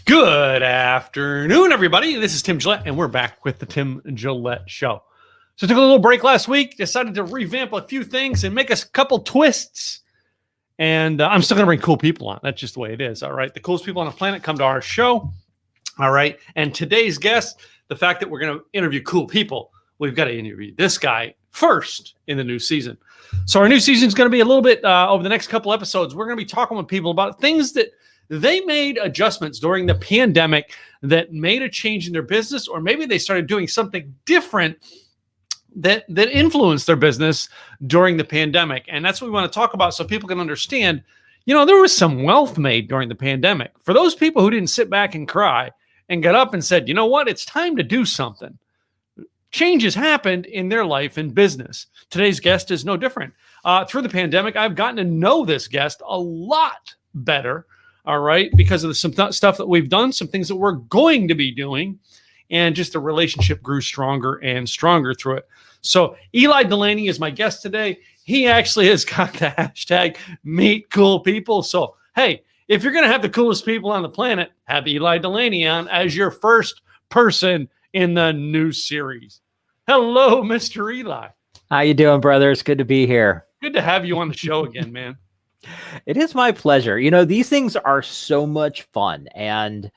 Good afternoon, everybody. This is Tim Gillette, and we're back with the Tim Gillette Show. So took a little break last week, decided to revamp a few things and make a couple twists. And I'm still going to bring cool people on. That's just the way it is, all right? The coolest people on the planet come to our show, all right? And today's guest, the fact that we're going to interview cool people, we've got to interview this guy first in the new season. So our new season is going to be a little bit over the next couple episodes. We're going to be talking with people about things that they made adjustments during the pandemic that made a change in their business, or maybe they started doing something different that influenced their business during the pandemic. And that's what we want to talk about so people can understand, you know, there was some wealth made during the pandemic. For those people who didn't sit back and cry and got up and said, you know what, it's time to do something. Changes happened in their life and business. Today's guest is no different. Through the pandemic, I've gotten to know this guest a lot better. All right, because of the some stuff that we've done, some things that we're going to be doing, and just the relationship grew stronger and stronger through it. So Eli Delaney is my guest today. He actually has got the hashtag Meet Cool People. So, hey, if you're going to have the coolest people on the planet, have Eli Delaney on as your first person in the new series. Hello, Mr. Eli. How you doing, brother? It's good to be here. Good to have you on the show again, man. It is my pleasure. You know, these things are so much fun, and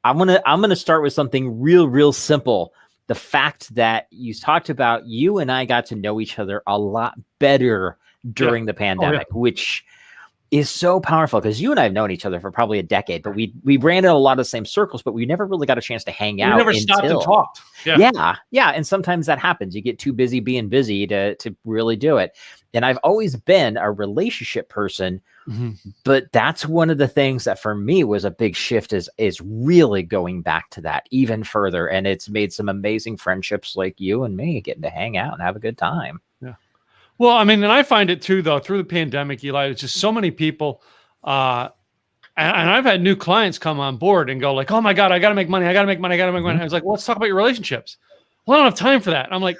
I'm gonna start with something real simple. The fact that you talked about you and I got to know each other a lot better during the pandemic, which is so powerful because you and I have known each other for probably a decade, but we ran in a lot of the same circles, but we never really got a chance to hang out. We never stopped and talked. Yeah. And sometimes that happens. You get too busy being busy to really do it. And I've always been a relationship person, but that's one of the things that for me was a big shift is really going back to that even further. And it's made some amazing friendships like you and me getting to hang out and have a good time. Yeah. Well, I mean, and I find it too, though, through the pandemic, Eli, it's just so many people, and I've had new clients come on board and go like, oh my God, I got to make money. I was like, well, let's talk about your relationships. Well, I don't have time for that. I'm like,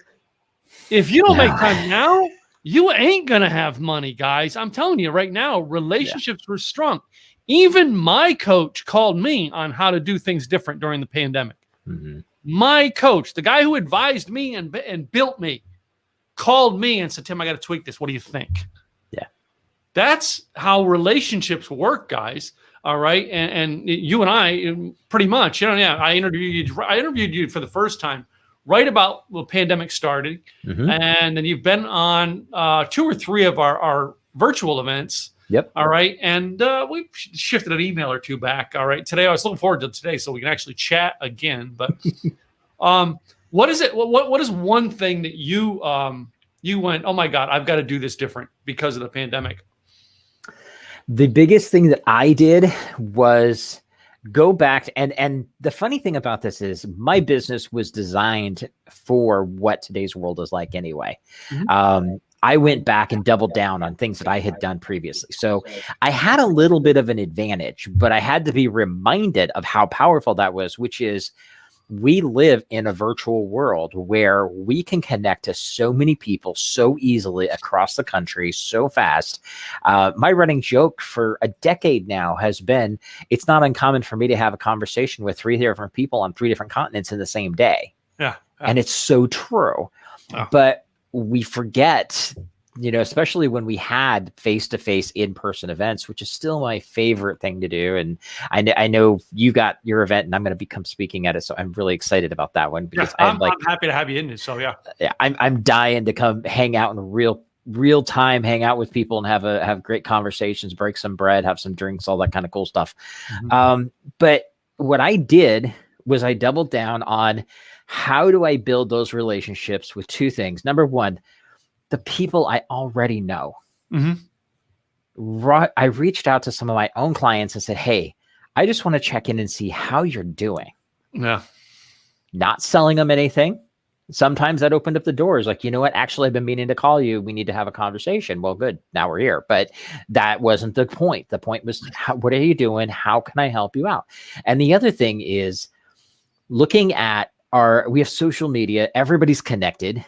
if you don't make time now, you ain't going to have money, guys. I'm telling you right now, relationships were strong. Even my coach called me on how to do things different during the pandemic. My coach, the guy who advised me and built me, called me and said, Tim, I got to tweak this. What do you think? Yeah. That's how relationships work, guys. All right. And you and I pretty much, I interviewed you for the first time right about when the pandemic started. And then you've been on 2 or 3 of our virtual events. Yep. All right. And we shifted an email or 2 back. All right. Today, I was looking forward to today so we can actually chat again. But what is it? What is one thing that you went, oh my God, I've got to do this different because of the pandemic? The biggest thing that I did was go back. And the funny thing about this is my business was designed for what today's world is like anyway. I went back and doubled down on things that I had done previously. So I had a little bit of an advantage, but I had to be reminded of how powerful that was, which is we live in a virtual world where we can connect to so many people so easily across the country so fast. My running joke for a decade now has been, it's not uncommon for me to have a conversation with 3 different people on 3 different continents in the same day. Yeah. And it's so true. But we forget, especially when we had face-to-face in-person events, which is still my favorite thing to do. And I know you got your event and I'm going to become speaking at it. So I'm really excited about that one because I'm happy to have you in it. So yeah, I'm dying to come hang out in real time, hang out with people and have great conversations, break some bread, have some drinks, all that kind of cool stuff. But what I did was I doubled down on how do I build those relationships with 2 things. Number one, the people I already know. I reached out to some of my own clients and said, hey, I just want to check in and see how you're doing. Yeah. Not selling them anything. Sometimes that opened up the doors. Like, you know what? Actually, I've been meaning to call you. We need to have a conversation. Well, good. Now we're here. But that wasn't the point. The point was, what are you doing? How can I help you out? And the other thing is looking at we have social media. Everybody's connected.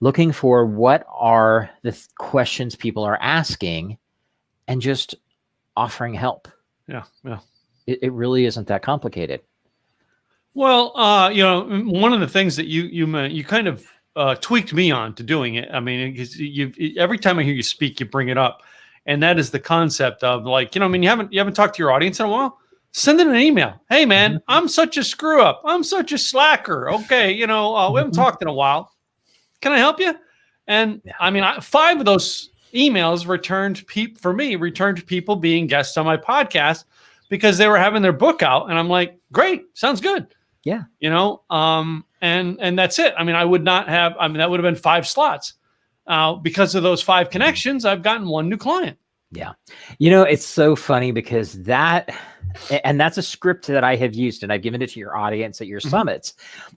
Looking for what are the questions people are asking and just offering help. Yeah. It really isn't that complicated. Well, one of the things that you kind of tweaked me on to doing it. I mean, because every time I hear you speak, you bring it up, and that is the concept of like, I mean, you haven't talked to your audience in a while. Send it an email. Hey, man, I'm such a screw up. I'm such a slacker. Okay, we haven't talked in a while. Can I help you? And I mean, 5 of those emails returned people being guests on my podcast because they were having their book out, and I'm like, great, sounds good. Yeah. And that's it. I mean, that would have been 5 slots. Because of those 5 connections, I've gotten 1 new client. Yeah. It's so funny because that's a script that I have used, and I've given it to your audience at your summits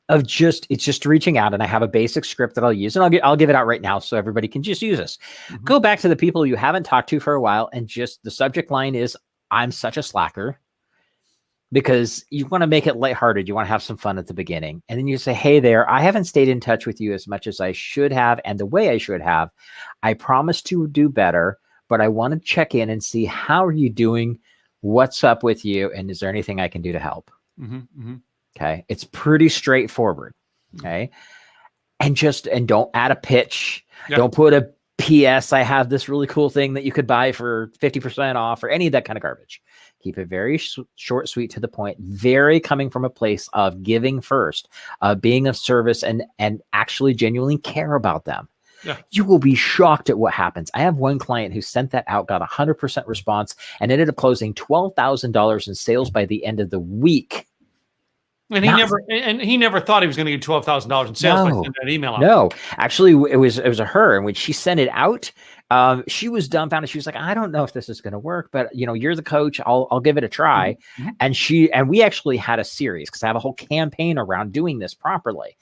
of it's just reaching out, and I have a basic script that I'll use, and I'll give it out right now so everybody can just use this. Go back to the people you haven't talked to for a while, and just the subject line is, I'm such a slacker, because you want to make it lighthearted. You want to have some fun at the beginning. And then you say, hey there, I haven't stayed in touch with you as much as I should have and the way I should have. I promise to do better, but I want to check in and see how are you doing? What's up with you? And is there anything I can do to help? Okay. It's pretty straightforward. Okay. And don't add a pitch. Yep. Don't put a PS. I have this really cool thing that you could buy for 50% off or any of that kind of garbage. Keep it very short, sweet, to the point, very coming from a place of giving first, being of service, and actually genuinely care about them. Yeah. You will be shocked at what happens. I have one client who sent that out, got 100% response, and ended up closing $12,000 in sales by the end of the week. And he never thought he was going to get $12,000 in sales by sending that email out. No, actually, it was a her, and when she sent it out, she was dumbfounded. She was like, I don't know if this is going to work, but you're the coach. I'll give it a try. And we actually had a series because I have a whole campaign around doing this properly.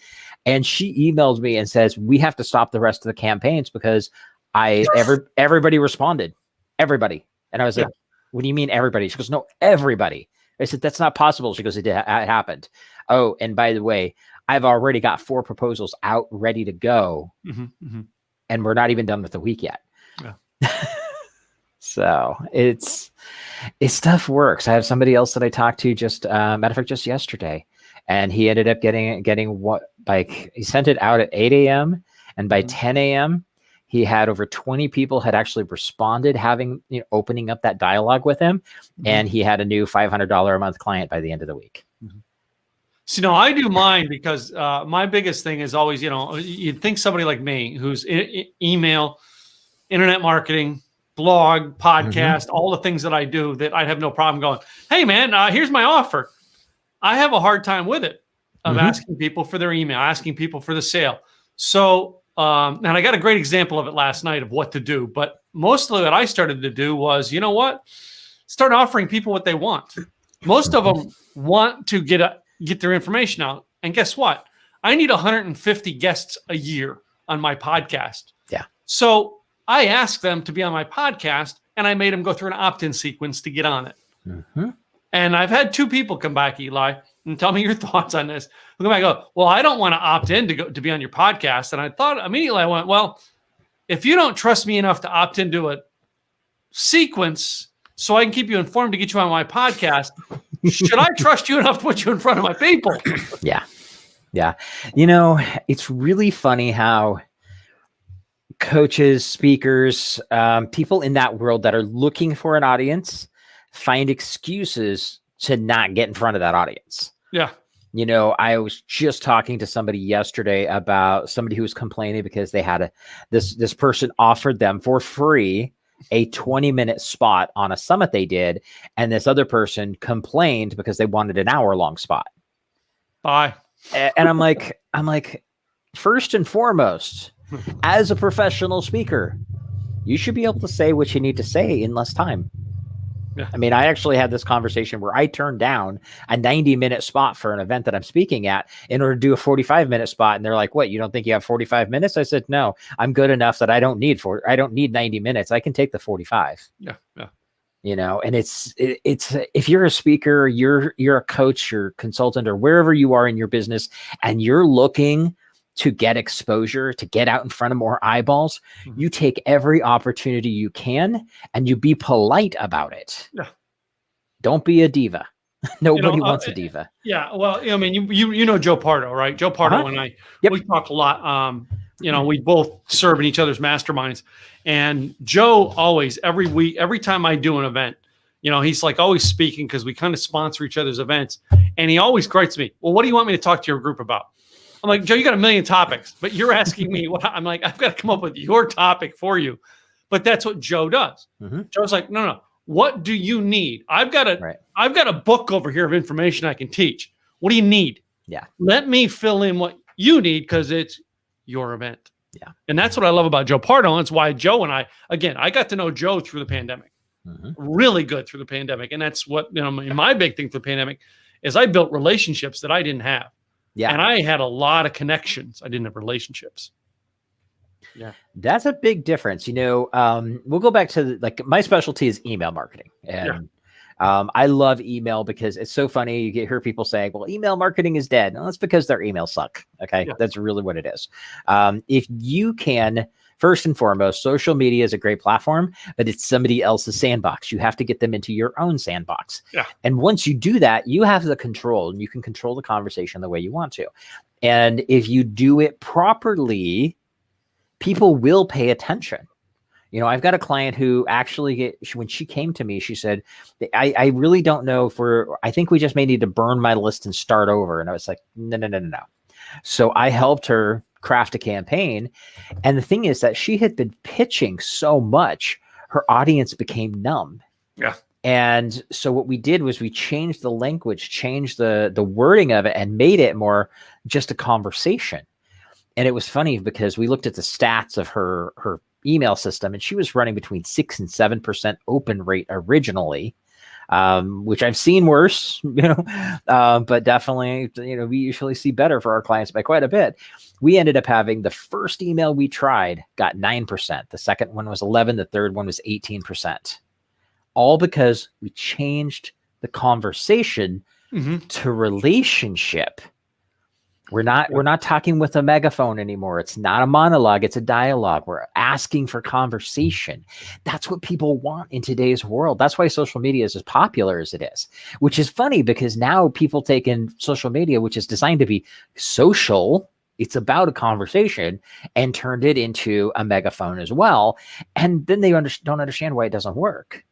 And she emailed me and says, we have to stop the rest of the campaigns because everybody responded. Everybody. And I was like, what do you mean everybody? She goes, no, everybody. I said, that's not possible. She goes, it happened. Oh, and by the way, I've already got 4 proposals out ready to go. And we're not even done with the week yet. Yeah. So stuff works. I have somebody else that I talked to matter of fact, just yesterday, and he ended up getting what, like, he sent it out at 8 a.m. and by 10 a.m. he had over 20 people had actually responded, opening up that dialogue with him. And he had a new $500 a month client by the end of the week. So, I do mine because my biggest thing is always, you'd think somebody like me who's email, internet marketing, blog, podcast, all the things that I do, that I'd have no problem going, hey man, here's my offer. I have a hard time with it of asking people for their email, asking people for the sale. So, and I got a great example of it last night of what to do, but mostly what I started to do was, start offering people what they want. Most of them want to get their information out. And guess what? I need 150 guests a year on my podcast. Yeah. So I asked them to be on my podcast, and I made them go through an opt-in sequence to get on it. And I've had 2 people come back, Eli, and tell me your thoughts on this. They'll come back and go, well, I don't want to opt in to be on your podcast. And I thought immediately, I went, well, if you don't trust me enough to opt into a sequence so I can keep you informed to get you on my podcast, should I trust you enough to put you in front of my people? Yeah. Yeah. It's really funny how coaches, speakers, people in that world that are looking for an audience find excuses to not get in front of that audience. Yeah. I was just talking to somebody yesterday about somebody who was complaining because they had this person offered them for free a 20-minute spot on a summit they did. And this other person complained because they wanted an hour-long spot. Bye. And I'm like, first and foremost, as a professional speaker, you should be able to say what you need to say in less time. Yeah. I mean, I actually had this conversation where I turned down a 90-minute spot for an event that I'm speaking at in order to do a 45-minute spot. And they're like, what, you don't think you have 45 minutes? I said, no, I'm good enough that I don't need 90 minutes. I can take the 45. Yeah. Yeah. And it's if you're a speaker, you're a coach, you're a consultant, or wherever you are in your business, and you're looking to get exposure, to get out in front of more eyeballs, you take every opportunity you can and you be polite about it. Yeah. Don't be a diva. Nobody wants a diva. Yeah. Well, I mean, you know Joe Pardo, right? Joe Pardo and I, we talk a lot. We both serve in each other's masterminds, and Joe always, every week, every time I do an event, he's like always speaking because we kind of sponsor each other's events, and he always writes me, well, what do you want me to talk to your group about? I'm like, Joe, you got a million topics, but you're asking me what. I'm like, I've got to come up with your topic for you. But that's what Joe does. Joe's like, no. What do you need? I've got a book over here of information I can teach. What do you need? Yeah. Let me fill in what you need because it's your event. Yeah. And that's what I love about Joe Pardo. And it's why Joe and I got to know Joe through the pandemic. Really good through the pandemic. And that's what, my big thing through the pandemic is I built relationships that I didn't have. Yeah. And I had a lot of connections. I didn't have relationships. Yeah. That's a big difference. We'll go back to my specialty is email marketing. And I love email because it's so funny. You hear people saying, well, email marketing is dead. No, that's because their emails suck. Okay. Yeah. That's really what it is. If you can, first and foremost, social media is a great platform, but it's somebody else's sandbox. You have to get them into your own sandbox. Yeah. And once you do that, you have the control and you can control the conversation the way you want to. And if you do it properly, people will pay attention. I've got a client who actually, when she came to me, she said, I really don't know I think we just may need to burn my list and start over. And I was like, no. So I helped her craft a campaign. And the thing is that she had been pitching so much, her audience became numb. Yeah. And so what we did was we changed the language, changed the wording of it, and made it more just a conversation. And it was funny because we looked at the stats of her email system, and she was running between 6 and 7% open rate originally, which I've seen worse, but definitely, we usually see better for our clients by quite a bit. We ended up having the first email we tried got 9%. The second one was 11. The third one was 18%. All because we changed the conversation to relationship. We're not talking with a megaphone anymore. It's not a monologue. It's a dialogue. We're asking for conversation. That's what people want in today's world. That's why social media is as popular as it is, which is funny because now people take in social media, which is designed to be social. It's about a conversation, and turned it into a megaphone as well. And then they don't understand why it doesn't work.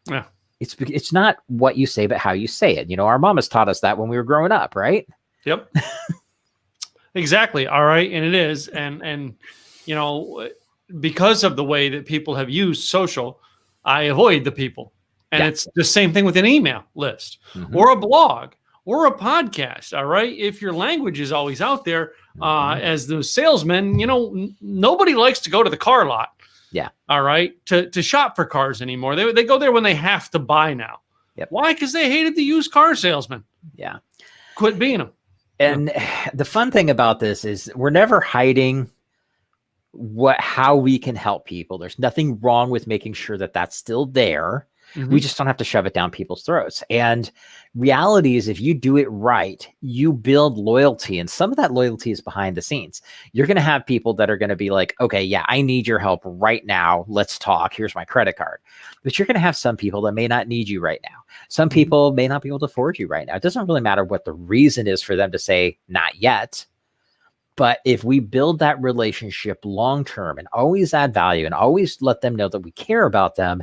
Yeah. It's not what you say, but how you say it. Our mamas taught us that when we were growing up, right? Yep. Exactly. All right. And it is. And because of the way that people have used social, I avoid the people. And it's the same thing with an email list or a blog or a podcast. All right. If your language is always out there, as the salesman, nobody likes to go to the car lot. Yeah. All right. To shop for cars anymore. They go there when they have to buy now. Yep. Why? Because they hated the used car salesman. Yeah. Quit being them. And the fun thing about this is we're never hiding how we can help people. There's nothing wrong with making sure that that's still there. We just don't have to shove it down people's throats. And reality is if you do it right, you build loyalty. And some of that loyalty is behind the scenes. You're going to have people that are going to be like, okay, yeah, I need your help right now. Let's talk. Here's my credit card. But you're going to have some people that may not need you right now. Some people may not be able to afford you right now. It doesn't really matter what the reason is for them to say not yet. But if we build that relationship long-term and always add value and always let them know that we care about them,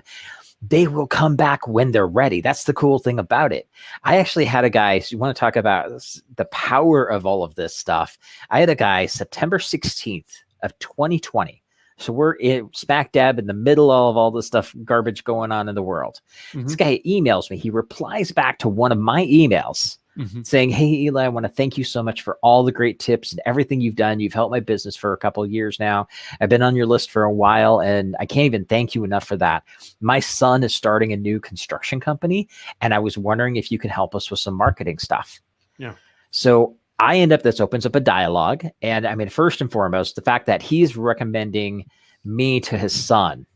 they will come back when they're ready. That's the cool thing about it. I actually had a guy, so you want to talk about the power of all of this stuff. I had a guy September 16th of 2020. So we're smack dab in the middle of all this stuff, garbage going on in the world. This guy emails me. He replies back to one of my emails saying, hey, Eli, I want to thank you so much for all the great tips and everything you've done. You've helped my business for a couple of years now. I've been on your list for a while, and I can't even thank you enough for that. My son is starting a new construction company, and I was wondering if you could help us with some marketing stuff. Yeah. So this opens up a dialogue. And I mean, first and foremost, the fact that he's recommending me to his son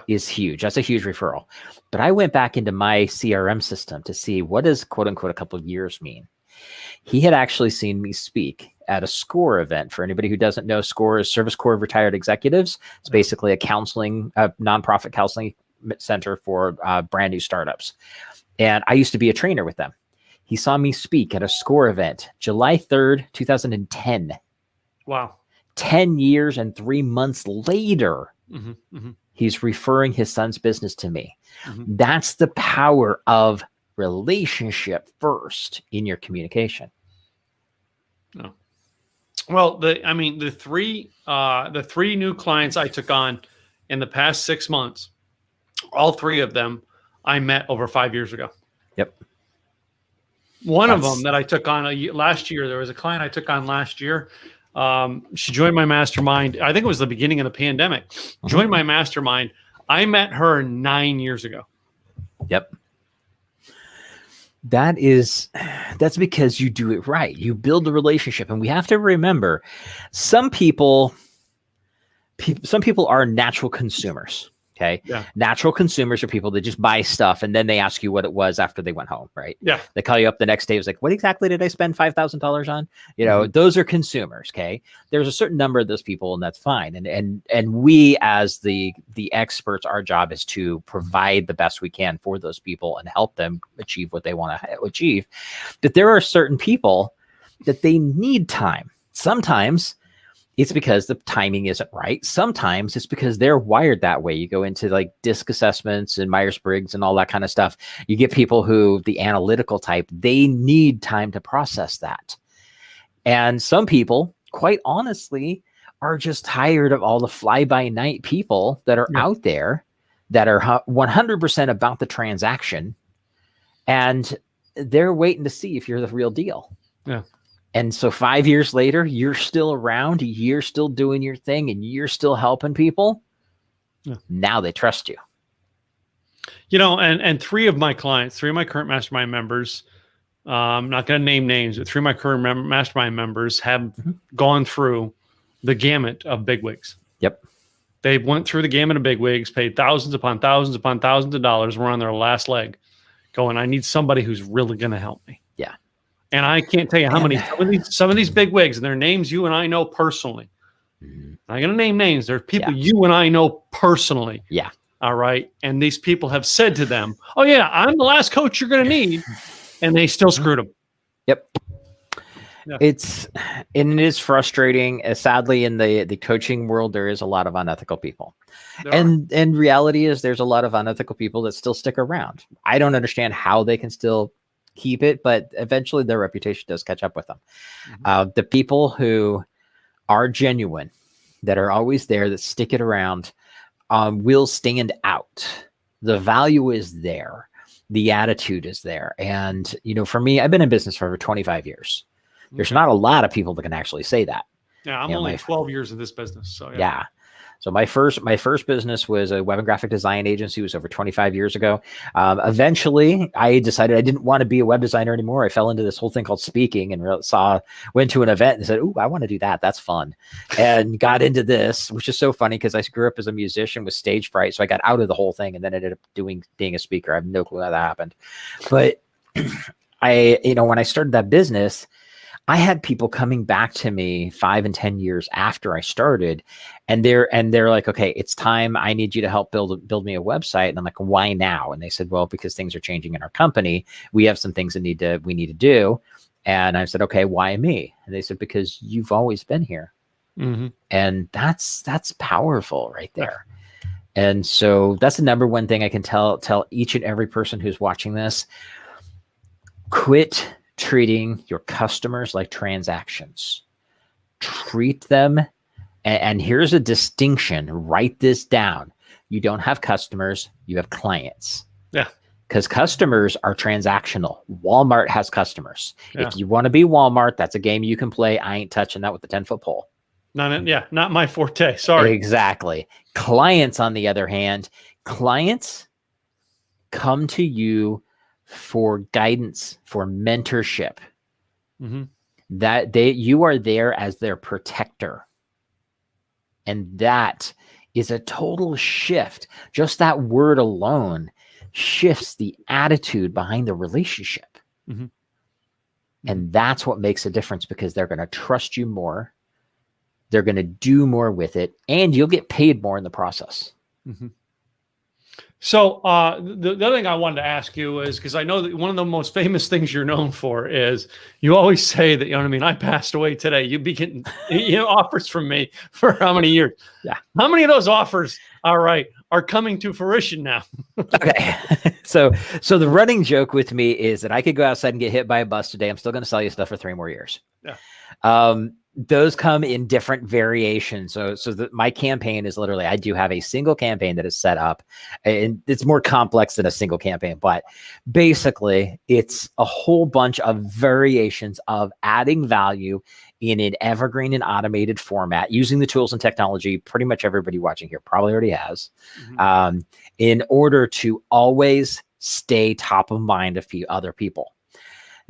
is huge. That's a huge referral. But I went back into my CRM system to see what does quote unquote a couple of years mean. He had actually seen me speak at a SCORE event. For anybody who doesn't know, SCORE is Service Corps of Retired Executives. It's basically a nonprofit counseling center for brand new startups. And I used to be a trainer with them. He saw me speak at a SCORE event, July 3rd, 2010. Wow. 10 years and 3 months later, he's referring his son's business to me. That's the power of relationship first in your communication. No. Well, the three new clients I took on in the past 6 months, all three of them I met over 5 years ago. Yep. One of them that I took on last year, there was a client I took on last year. She joined my mastermind. I think it was the beginning of the pandemic. Joined my mastermind. I met her 9 years ago. Yep. That's because you do it right. You build a relationship, and we have to remember some people are natural consumers. Okay. Yeah. Natural consumers are people that just buy stuff and then they ask you what it was after they went home. Right. Yeah. They call you up the next day. It was like, what exactly did I spend $5,000 on? You know, those are consumers. Okay. There's a certain number of those people, and that's fine. And we, as the experts, our job is to provide the best we can for those people and help them achieve what they want to achieve. But there are certain people that they need time. Sometimes it's because the timing isn't right. Sometimes it's because they're wired that way. You go into like DISC assessments and Myers-Briggs and all that kind of stuff. You get people who, the analytical type, they need time to process that. And some people, quite honestly, are just tired of all the fly-by-night people that are out there that are 100% about the transaction. And they're waiting to see if you're the real deal. Yeah. And so 5 years later, you're still around, you're still doing your thing, and you're still helping people. Yeah. Now they trust you. You know, and three of my current mastermind members, I'm not going to name names, but three of my current mastermind members have gone through the gamut of bigwigs. Yep. They went through the gamut of bigwigs, paid thousands upon thousands upon thousands of dollars. We're on their last leg going, I need somebody who's really going to help me. Yeah. And I can't tell you how many, some of these big wigs, and their names you and I know personally. I'm not going to name names. There's people you and I know personally. Yeah. All right. And these people have said to them, oh, yeah, I'm the last coach you're going to need. And they still screwed them. Yep. Yeah. It is frustrating. Sadly, in the coaching world, there is a lot of unethical people. And reality is there's a lot of unethical people that still stick around. I don't understand how they can still keep it, but eventually their reputation does catch up with them. The people who are genuine, that are always there, that stick it around, will stand out. The value is there. The attitude is there. And, you know, for me, I've been in business for over 25 years. There's not a lot of people that can actually say that. Yeah, I'm only 12 years in this business. So yeah. So my first business was a web and graphic design agency. It was over 25 years ago. Eventually, I decided I didn't want to be a web designer anymore. I fell into this whole thing called speaking, and went to an event and said, "Ooh, I want to do that. That's fun," and got into this, which is so funny because I grew up as a musician with stage fright, so I got out of the whole thing and then ended up being a speaker. I have no clue how that happened, but when I started that business, I had people coming back to me 5 and 10 years after I started, and they're like, okay, it's time. I need you to help build me a website. And I'm like, why now? And they said, well, because things are changing in our company. We have some things that we need to do. And I said, okay, why me? And they said, because you've always been here. And that's powerful right there. And so that's the number one thing I can tell each and every person who's watching this. Quit treating your customers like transactions. Treat them, and here's a distinction. Write this down. You don't have customers, you have clients. Yeah. Because customers are transactional. Walmart has customers. Yeah. If you want to be Walmart, that's a game you can play. I ain't touching that with the 10-foot pole. Not my forte. Sorry. Exactly. Clients, on the other hand, clients come to you for guidance, for mentorship. That you are there as their protector. And that is a total shift. Just that word alone shifts the attitude behind the relationship. And that's what makes a difference, because they're going to trust you more. They're going to do more with it, and you'll get paid more in the process. So the other thing I wanted to ask you is, because I know that one of the most famous things you're known for is you always say that, you know what I mean, I passed away today. You'd be getting offers from me for how many years? Yeah. How many of those offers, are coming to fruition now? Okay. So the running joke with me is that I could go outside and get hit by a bus today. I'm still going to sell you stuff for 3 more years. Yeah. Those come in different variations. So my campaign is literally, I do have a single campaign that is set up, and it's more complex than a single campaign, but basically it's a whole bunch of variations of adding value in an evergreen and automated format using the tools and technology pretty much everybody watching here probably already has, in order to always stay top of mind of other people.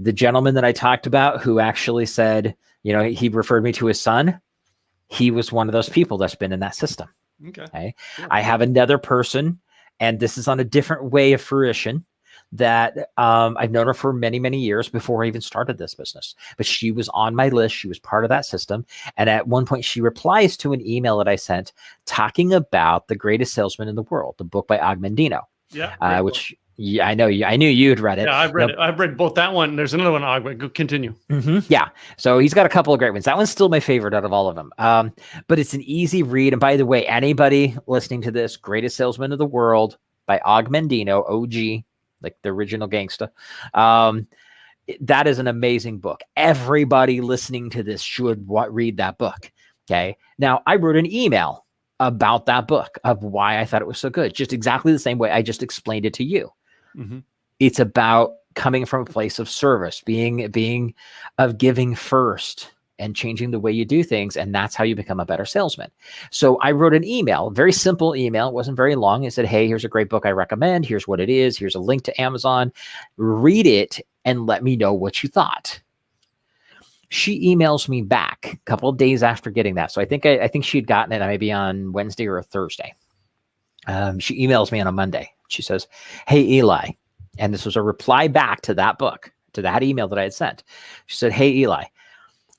The gentleman that I talked about who actually said, he referred me to his son. He was one of those people that's been in that system. Okay. Cool. I have another person, and this is on a different way of fruition, that I've known her for many, many years before I even started this business. But she was on my list. She was part of that system. And at one point, she replies to an email that I sent talking about The Greatest Salesman in the World, the book by Og Mandino. Yeah. Which... Yeah, I knew you'd read it. Yeah, I've read it. I've read both that one. There's another one. Go continue. Yeah. So he's got a couple of great ones. That one's still my favorite out of all of them. But it's an easy read. And by the way, anybody listening to this, Greatest Salesman of the World by Og Mandino, OG, like the original gangsta. That is an amazing book. Everybody listening to this should read that book. Okay. Now, I wrote an email about that book of why I thought it was so good. Just exactly the same way I just explained it to you. It's about coming from a place of service, being of giving first and changing the way you do things. And that's how you become a better salesman. So I wrote an email, very simple email. It wasn't very long. It said, hey, here's a great book I recommend. Here's what it is. Here's a link to Amazon. Read it and let me know what you thought. She emails me back a couple of days after getting that. So I think she'd gotten it maybe on Wednesday or a Thursday. She emails me on a Monday. She says, hey, Eli. And this was a reply back to that book, to that email that I had sent. She said, hey, Eli,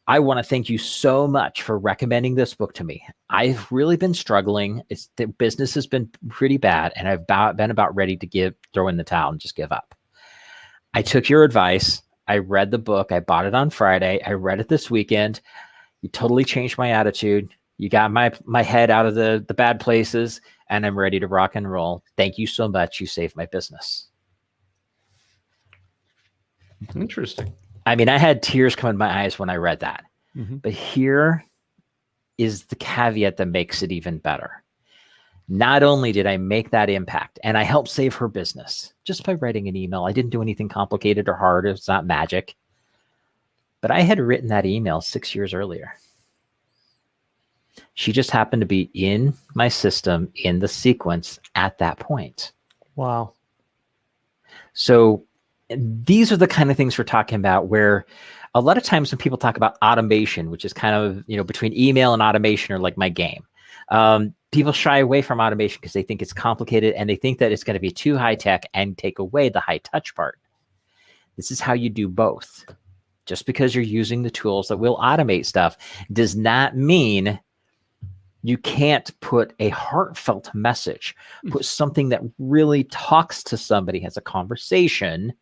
I want to thank you so much for recommending this book to me. I've really been struggling. The business has been pretty bad, and I've been about ready to throw in the towel and just give up. I took your advice. I read the book. I bought it on Friday. I read it this weekend. You totally changed my attitude. You got my head out of the bad places, and I'm ready to rock and roll. Thank you so much. You saved my business. Interesting. I mean, I had tears come in my eyes when I read that. But here is the caveat that makes it even better. Not only did I make that impact, and I helped save her business just by writing an email. I didn't do anything complicated or hard. It's not magic. But I had written that email 6 years earlier. She just happened to be in my system in the sequence at that point. Wow. So these are the kind of things we're talking about, where a lot of times when people talk about automation, which is kind of, between email and automation are like my game. People shy away from automation because they think it's complicated and they think that it's going to be too high tech and take away the high touch part. This is how you do both. Just because you're using the tools that will automate stuff does not mean you can't put a heartfelt message, put something that really talks to somebody, has a conversation.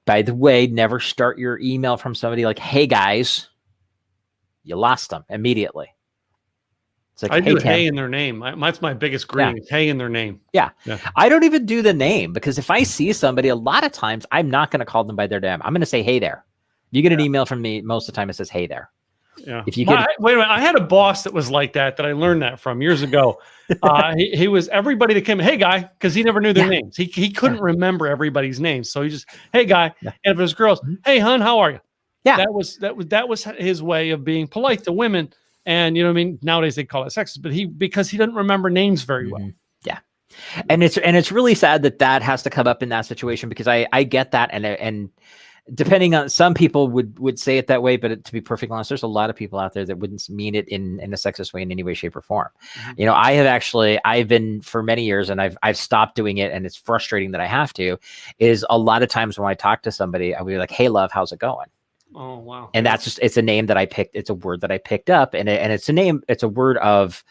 By the way, never start your email from somebody like, hey guys, you lost them immediately. It's like, I do Tim. hey in their name. That's my biggest greeting. Yeah. Hey in their name. Yeah. I don't even do the name, because if I see somebody, a lot of times I'm not going to call them by their name. I'm going to say, hey there. You get an email from me, most of the time it says, hey there. Yeah. If you wait a minute. I had a boss that was like that I learned that from years ago. He was everybody that came, hey guy, because he never knew their names. He couldn't remember everybody's names. So he just, hey guy. And if it was girls, hey hun, how are you? Yeah. That was his way of being polite to women. And you know what I mean? Nowadays they call it sexist, but because he didn't remember names very well. Yeah. And it's really sad that has to come up in that situation, because I get that. And depending on, some people would say it that way, but to be perfectly honest, there's a lot of people out there that wouldn't mean it in a sexist way in any way, shape, or form. I've been for many years, and I've stopped doing it, and it's frustrating that I have to, is a lot of times when I talk to somebody, I'll be like, hey love, how's it going? Oh, wow. And that's just, it's a name that I picked. It's a word that I picked up, and it's a name, it's a word of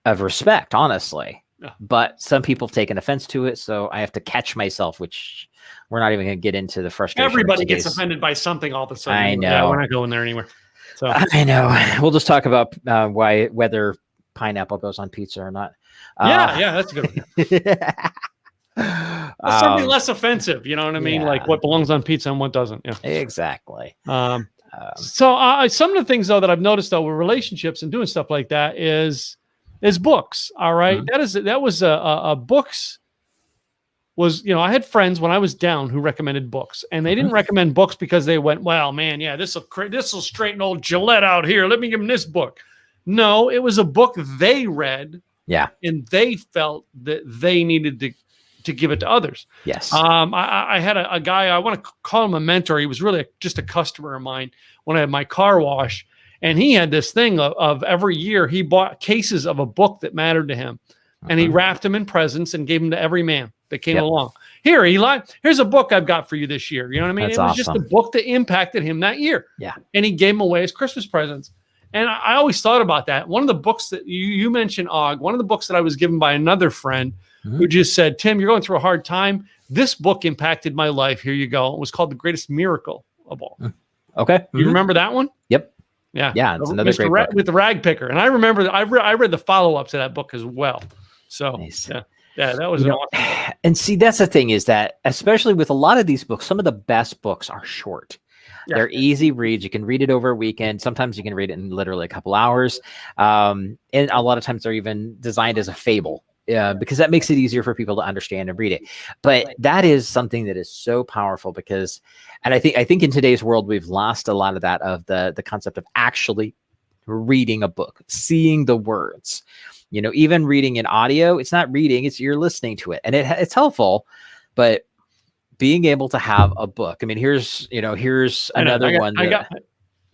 respect, honestly. but some people have taken offense to it. So I have to catch myself, which we're not even going to get into the frustration. Everybody gets offended by something all of a sudden. I know. Yeah, we're not going there anywhere. So I know. We'll just talk about whether pineapple goes on pizza or not. Yeah, that's a good one. Something less offensive, you know what I mean? Yeah. Like what belongs on pizza and what doesn't. Yeah, exactly. So some of the things though that I've noticed though with relationships and doing stuff like that is books. All right, that was a books was, I had friends when I was down who recommended books, and they didn't recommend books because they went, well, man, yeah, this will straighten old Gillette out here. Let me give him this book. No, it was a book they read. Yeah, and they felt that they needed to give it to others. Yes. I had a guy, I want to call him a mentor. He was really just a customer of mine when I had my car wash. And he had this thing of every year he bought cases of a book that mattered to him. And he wrapped them in presents and gave them to every man that came along. Here, Eli, here's a book I've got for you this year. You know what I mean? That's it was awesome. just a book that impacted him that year. Yeah. And he gave them away as Christmas presents. And I always thought about that. One of the books that you mentioned, Og, one of the books that I was given by another friend who just said, Tim, you're going through a hard time. This book impacted my life. Here you go. It was called The Greatest Miracle of All. Okay. You remember that one? Yep. Yeah. Yeah. It's another great book. With the rag picker. And I remember I read the follow-up to that book as well. So Nice. yeah, that was awesome. And see, that's the thing is that, especially with a lot of these books, some of the best books are short. Yeah. They're easy reads. You can read it over a weekend. Sometimes you can read it in literally a couple hours. And a lot of times they're even designed as a fable. Because that makes it easier for people to understand and read it. But that is something that is so powerful because, and I think in today's world, we've lost a lot of that, of the concept of actually reading a book, seeing the words, even reading in audio. It's not reading, it's you're listening to it, and it's helpful, but being able to have a book. I mean, here's another one.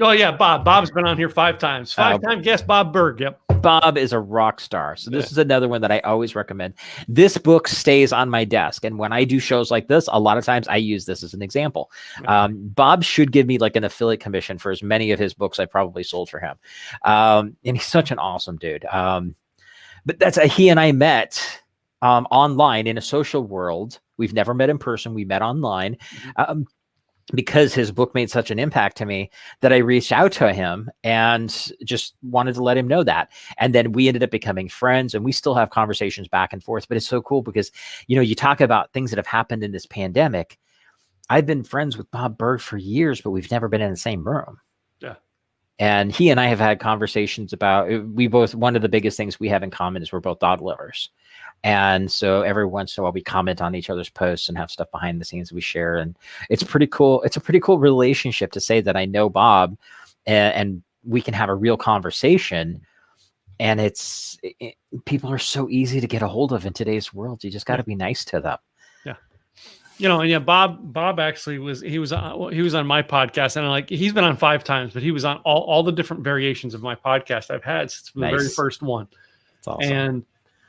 Oh yeah, Bob. Bob's been on here 5 times. 5-time guest, Bob Berg. Yep. Bob is a rock star. So this is another one that I always recommend. This book stays on my desk. And when I do shows like this, a lot of times I use this as an example. Bob should give me like an affiliate commission for as many of his books I probably sold for him. And he's such an awesome dude. But he and I met online in a social world. We've never met in person. We met online. Because his book made such an impact to me that I reached out to him and just wanted to let him know that. And then we ended up becoming friends, and we still have conversations back and forth. But it's so cool because, you talk about things that have happened in this pandemic. I've been friends with Bob Berg for years, but we've never been in the same room. Yeah. And he and I have had conversations about, one of the biggest things we have in common is we're both dog lovers. And so every once in a while we comment on each other's posts and have stuff behind the scenes we share. And it's pretty cool. It's a pretty cool relationship to say that I know Bob and we can have a real conversation. And people are so easy to get a hold of in today's world. You just got to be nice to them. Yeah. Bob actually was on my podcast, and he's been on 5 times, but he was on all the different variations of my podcast I've had since the very first one. That's awesome.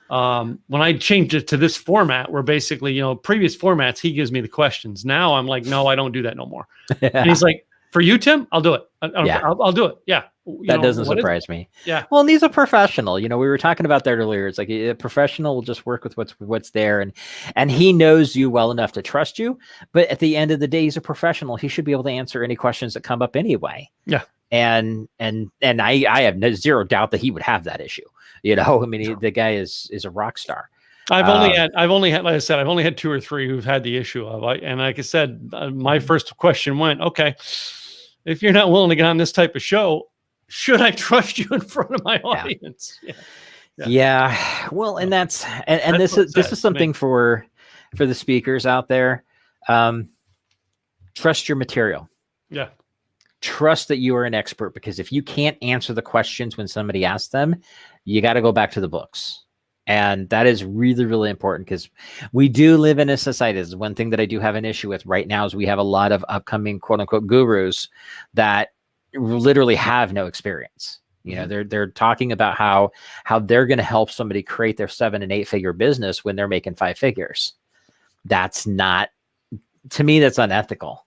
And when I changed it to this format, where basically, previous formats, he gives me the questions. Now I'm like, no, I don't do that no more. And he's like, for you, Tim, I'll do it. I'll do it. Yeah. That doesn't surprise me. Yeah. Well, and he's a professional. We were talking about that earlier. It's like a professional will just work with what's there. And he knows you well enough to trust you. But at the end of the day, he's a professional. He should be able to answer any questions that come up anyway. Yeah. And I have zero doubt that he would have that issue. I mean, the guy is a rock star. I've only had, like I said, I've only had 2 or 3 who've had the issue of, and like I said, my first question went, okay, if you're not willing to get on this type of show, should I trust you in front of my audience? Yeah. Well, and this is something for the speakers out there. Trust your material. Yeah. Trust that you are an expert, because if you can't answer the questions when somebody asks them, you got to go back to the books. And that is really, really important, because we do live in a society. This is one thing that I do have an issue with right now, is we have a lot of upcoming quote unquote gurus that literally have no experience. They're talking about how they're going to help somebody create their 7 and 8 figure business when they're making 5 figures. That's not, to me, that's unethical.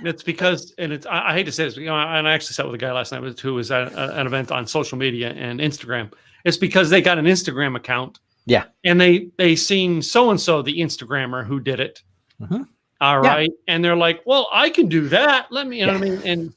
It's because, and I hate to say this, and I actually sat with a guy last night who was at an event on social media and Instagram. It's because they got an Instagram account Yeah. And they seen so-and-so, the Instagrammer who did it. Mm-hmm. All right. And they're like, well, I can do that. Let me, you know what I mean? And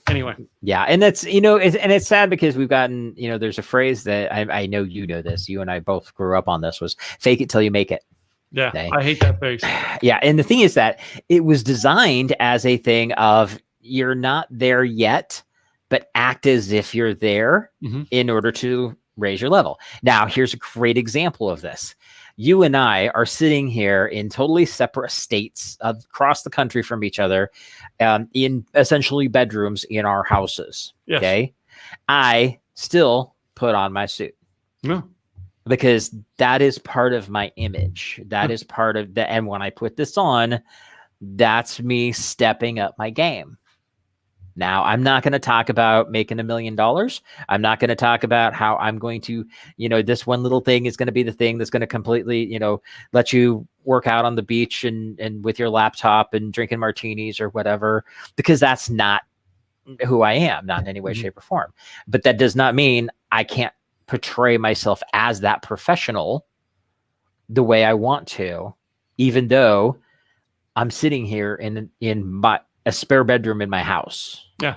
anyway. Yeah. And that's, it's sad because we've gotten, there's a phrase that I know, this, you and I both grew up on this, was fake it till you make it. Yeah. Okay? I hate that phrase. Yeah. And the thing is that it was designed as a thing of, you're not there yet, but act as if you're there in order to raise your level. Now, here's a great example of this. You and I are sitting here in totally separate states across the country from each other, in essentially bedrooms in our houses. Yes. Okay. I still put on my suit. No. Because that is part of my image. That is part of the, and when I put this on, that's me stepping up my game. Now, I'm not going to talk about making $1 million. I'm not going to talk about how I'm going to, this one little thing is going to be the thing that's going to completely, let you work out on the beach and with your laptop and drinking martinis or whatever, because that's not who I am, not in any way, shape, or form. But that does not mean I can't portray myself as that professional the way I want to, even though I'm sitting here in a spare bedroom in my house. Yeah.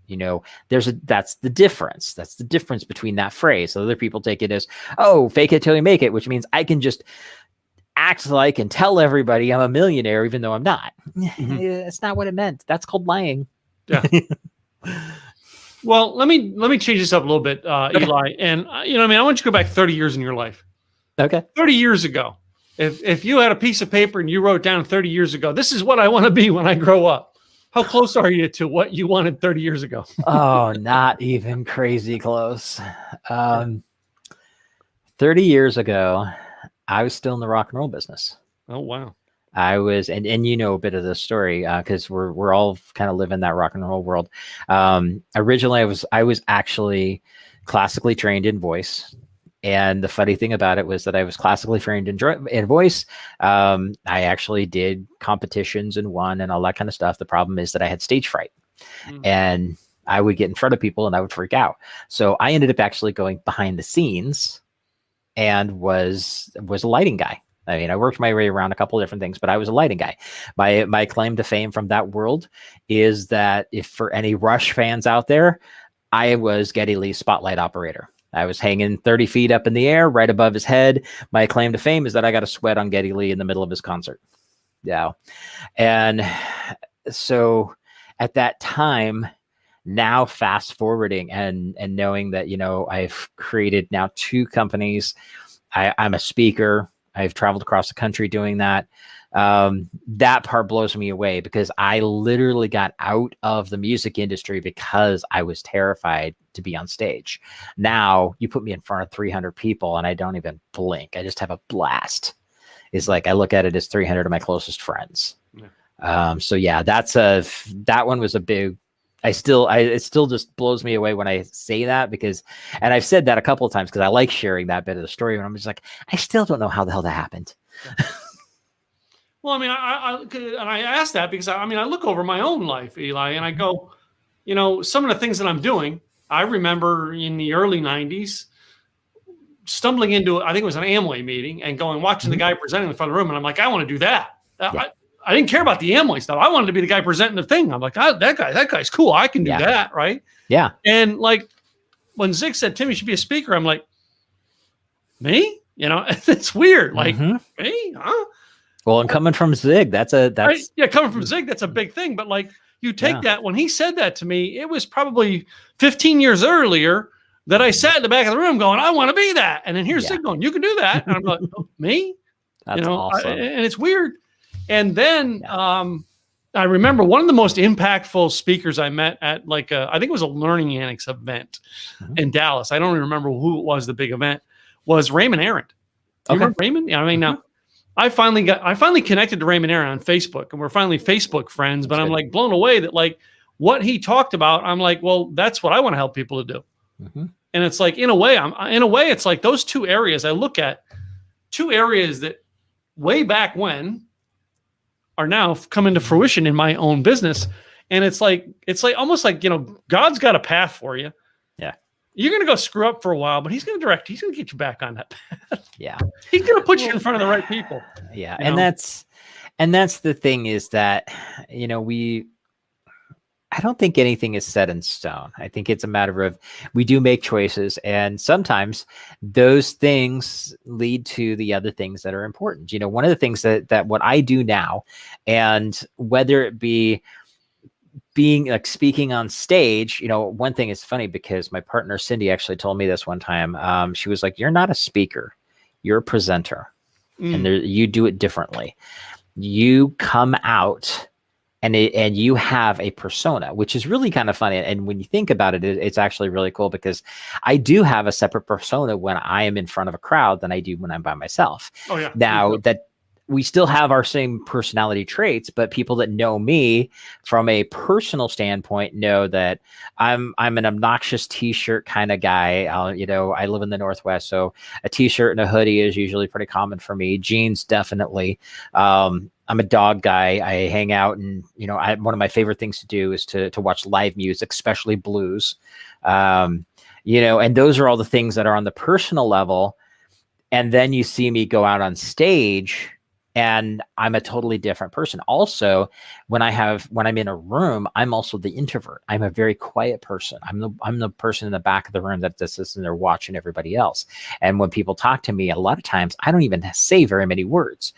That's the difference. That's the difference between that phrase. So other people take it as, oh, fake it till you make it, which means I can just act like and tell everybody I'm a millionaire, even though I'm not. That's not what it meant. That's called lying. Yeah. Well, let me change this up a little bit, Eli. And I want you to go back 30 years in your life. Okay. 30 years ago. If you had a piece of paper and you wrote down 30 years ago, this is what I want to be when I grow up. How close are you to what you wanted 30 years ago? Oh, not even crazy close. 30 years ago, I was still in the rock and roll business. Oh, wow. I was, and a bit of the story, because we're all kind of living that rock and roll world. Originally, I was actually classically trained in voice. And the funny thing about it was that I was classically trained in voice. I actually did competitions and won and all that kind of stuff. The problem is that I had stage fright, and I would get in front of people and I would freak out. So I ended up actually going behind the scenes and was a lighting guy. I mean, I worked my way around a couple of different things, but I was a lighting guy. My claim to fame from that world is that, if for any Rush fans out there, I was Geddy Lee's spotlight operator. I was hanging 30 feet up in the air, right above his head. My claim to fame is that I got a sweat on Geddy Lee in the middle of his concert. Yeah. And so at that time, now fast forwarding and knowing that, I've created now 2 companies. I'm a speaker. I've traveled across the country doing that. That part blows me away, because I literally got out of the music industry because I was terrified to be on stage. Now you put me in front of 300 people and I don't even blink. I just have a blast. It's like, I look at it as 300 of my closest friends. Yeah. So yeah, that one was a big, it still just blows me away when I say that, because, and I've said that a couple of times because I like sharing that bit of the story, and I'm just like, I still don't know how the hell that happened. Yeah. Well, I mean, I asked that because I look over my own life, Eli, and I go, some of the things that I'm doing, I remember in the early 90s stumbling into, I think it was an Amway meeting, and watching the guy presenting in front of the room, and I'm like, I want to do that. Yeah. I didn't care about the Amway stuff. I wanted to be the guy presenting the thing. I'm like, that guy's cool. I can do that, right? Yeah. And like when Zig said, Tim, you should be a speaker, I'm like, me? It's weird. Like, me? Huh? Well, and coming from Zig, coming from Zig, that's a big thing. But like, you take that, when he said that to me, it was probably 15 years earlier that I sat in the back of the room going, I want to be that. And then here's Zig going, you can do that. And I'm like, oh, me? That's awesome. And it's weird. And then I remember one of the most impactful speakers I met at I think it was a Learning Annex event in Dallas. I don't even remember who it was, the big event, was Raymond Arendt. You remember Raymond? Yeah, I mean, now I finally connected to Raymond Arendt on Facebook, and we're finally Facebook friends, but I'm like blown away that like what he talked about, I'm like, well, that's what I want to help people to do. And it's like, in a way, it's like those 2 areas I look at, 2 areas that way back when are now coming to fruition in my own business. And it's like almost like, God's got a path for you. Yeah. You're going to go screw up for a while, but he's going to direct. He's going to get you back on that path. Yeah. He's going to put you in front of the right people. Yeah. You And know? that's the thing is that, I don't think anything is set in stone. I think it's a matter of we do make choices, and sometimes those things lead to the other things that are important. One of the things that what I do now, and whether it be being like speaking on stage, one thing is funny because my partner Cindy actually told me this one time. She was like, "You're not a speaker, you're a presenter, and you do it differently. You come out and you have a persona," which is really kind of funny. And when you think about it, it's actually really cool because I do have a separate persona when I am in front of a crowd than I do when I'm by myself. Oh yeah. Now that we still have our same personality traits, but people that know me from a personal standpoint know that I'm an obnoxious t-shirt kind of guy. I live in the Northwest, so a t-shirt and a hoodie is usually pretty common for me. Jeans, definitely. I'm a dog guy. I hang out and, one of my favorite things to do is to watch live music, especially blues. And those are all the things that are on the personal level. And then you see me go out on stage and I'm a totally different person. Also, when I'm in a room, I'm also the introvert. I'm a very quiet person. I'm the person in the back of the room that just sits in there watching everybody else. And when people talk to me, a lot of times I don't even say very many words.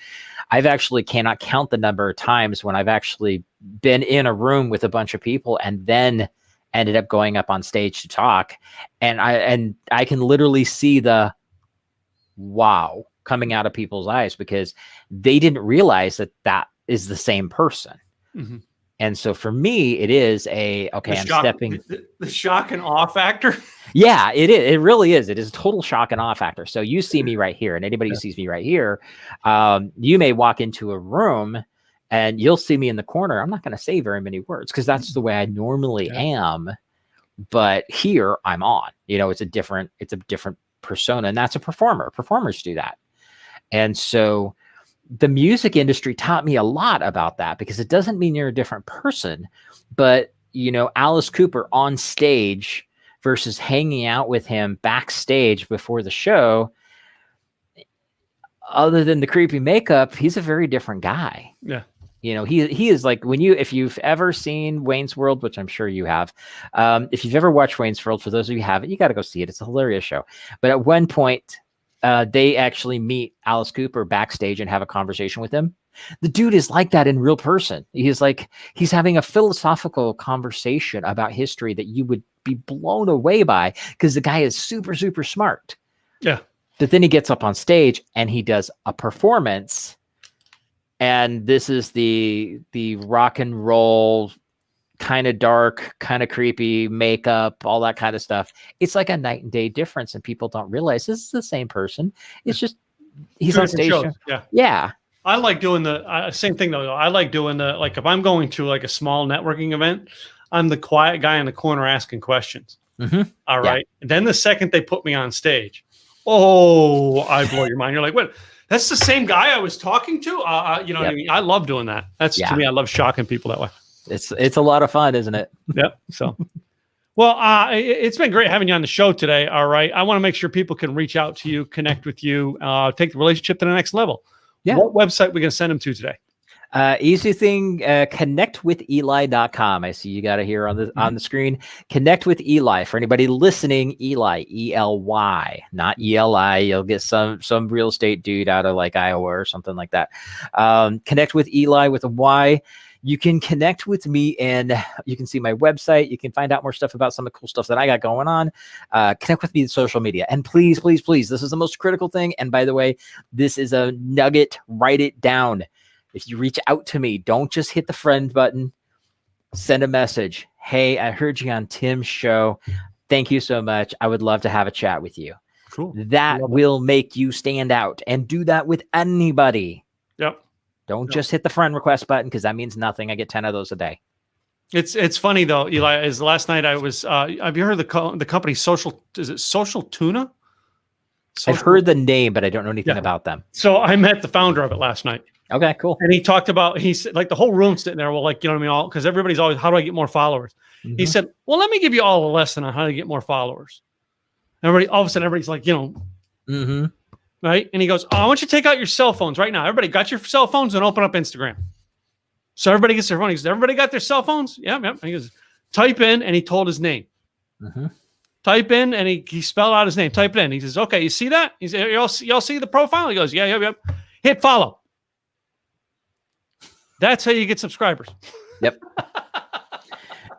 I've actually cannot count the number of times when I've actually been in a room with a bunch of people and then ended up going up on stage to talk. And I can literally see the wow coming out of people's eyes because they didn't realize that is the same person. Mm-hmm. And so for me, it is stepping. The shock and awe factor. Yeah, it is. It really is. It is a total shock and awe factor. So you see me right here, and anybody who sees me right here, you may walk into a room and you'll see me in the corner. I'm not going to say very many words because that's the way I normally am. But here I'm on. It's a different persona, and that's a performer. Performers do that. And so the music industry taught me a lot about that because it doesn't mean you're a different person, but Alice Cooper on stage versus hanging out with him backstage before the show, other than the creepy makeup, he's a very different guy. Yeah. He is like if you've ever seen Wayne's World, which I'm sure you have, if you've ever watched Wayne's World, for those of you who haven't, you got to go see it. It's a hilarious show. But at one point, they actually meet Alice Cooper backstage and have a conversation with him. The dude is like that in real person. He's having a philosophical conversation about history that you would be blown away by because the guy is super, super smart. Yeah. But then he gets up on stage and he does a performance. And this is the rock and roll, kind of dark, kind of creepy makeup, all that kind of stuff. It's like a night and day difference, and people don't realize this is the same person. It's just he's on stage. Yeah. I like doing the same thing though. I like doing if I'm going to like a small networking event, I'm the quiet guy in the corner asking questions. Mm-hmm. All right. And then the second they put me on stage, I blow your mind. You're like, what? That's the same guy I was talking to. What I mean? I love doing that. To me, I love shocking people that way. It's a lot of fun, isn't it? Yep. So, well, it's been great having you on the show today. All right. I want to make sure people can reach out to you, connect with you, take the relationship to the next level. Yeah. What website are we going to send them to today? Easy thing, connectwitheli.com. I see you got it here on the screen. Connect with Eli. For anybody listening, Eli, E-L-Y, not E-L-I. You'll get some real estate dude out of like Iowa or something like that. Connect with Eli with a Y. You can connect with me and you can see my website. You can find out more stuff about some of the cool stuff that I got going on. Connect with me on social media. And please, please, please, this is the most critical thing. And by the way, this is a nugget. Write it down. If you reach out to me, don't just hit the friend button. Send a message. Hey, I heard you on Tim's show. Thank you so much. I would love to have a chat with you. Cool. That will make you stand out, and do that with anybody. Yep. Don't just hit the friend request button because that means nothing. I get 10 of those a day. It's funny though, Eli. Is last night I was. Have you heard the company Social? Is it Social Tuna? I've heard the name, but I don't know anything about them. So I met the founder of it last night. Okay, cool. And he talked about, he said, like the whole room sitting there, well, like, you know what I mean? Because everybody's always, how do I get more followers? Mm-hmm. He said, well, let me give you all a lesson on how to get more followers. Everybody, all of a sudden, everybody's like, right? And he goes, "Oh, I want you to take out your cell phones right now. Everybody got your cell phones and open up Instagram." So everybody gets their phone. He goes, "Everybody got their cell phones?" Yep. And he goes, "Type in," and he told his name. Type in, and he spelled out his name. Type it in. He says, "Okay, you see that?" He said, "Y'all see the profile?" He goes, "Yeah, yep. Hit follow." That's how you get subscribers. Yep.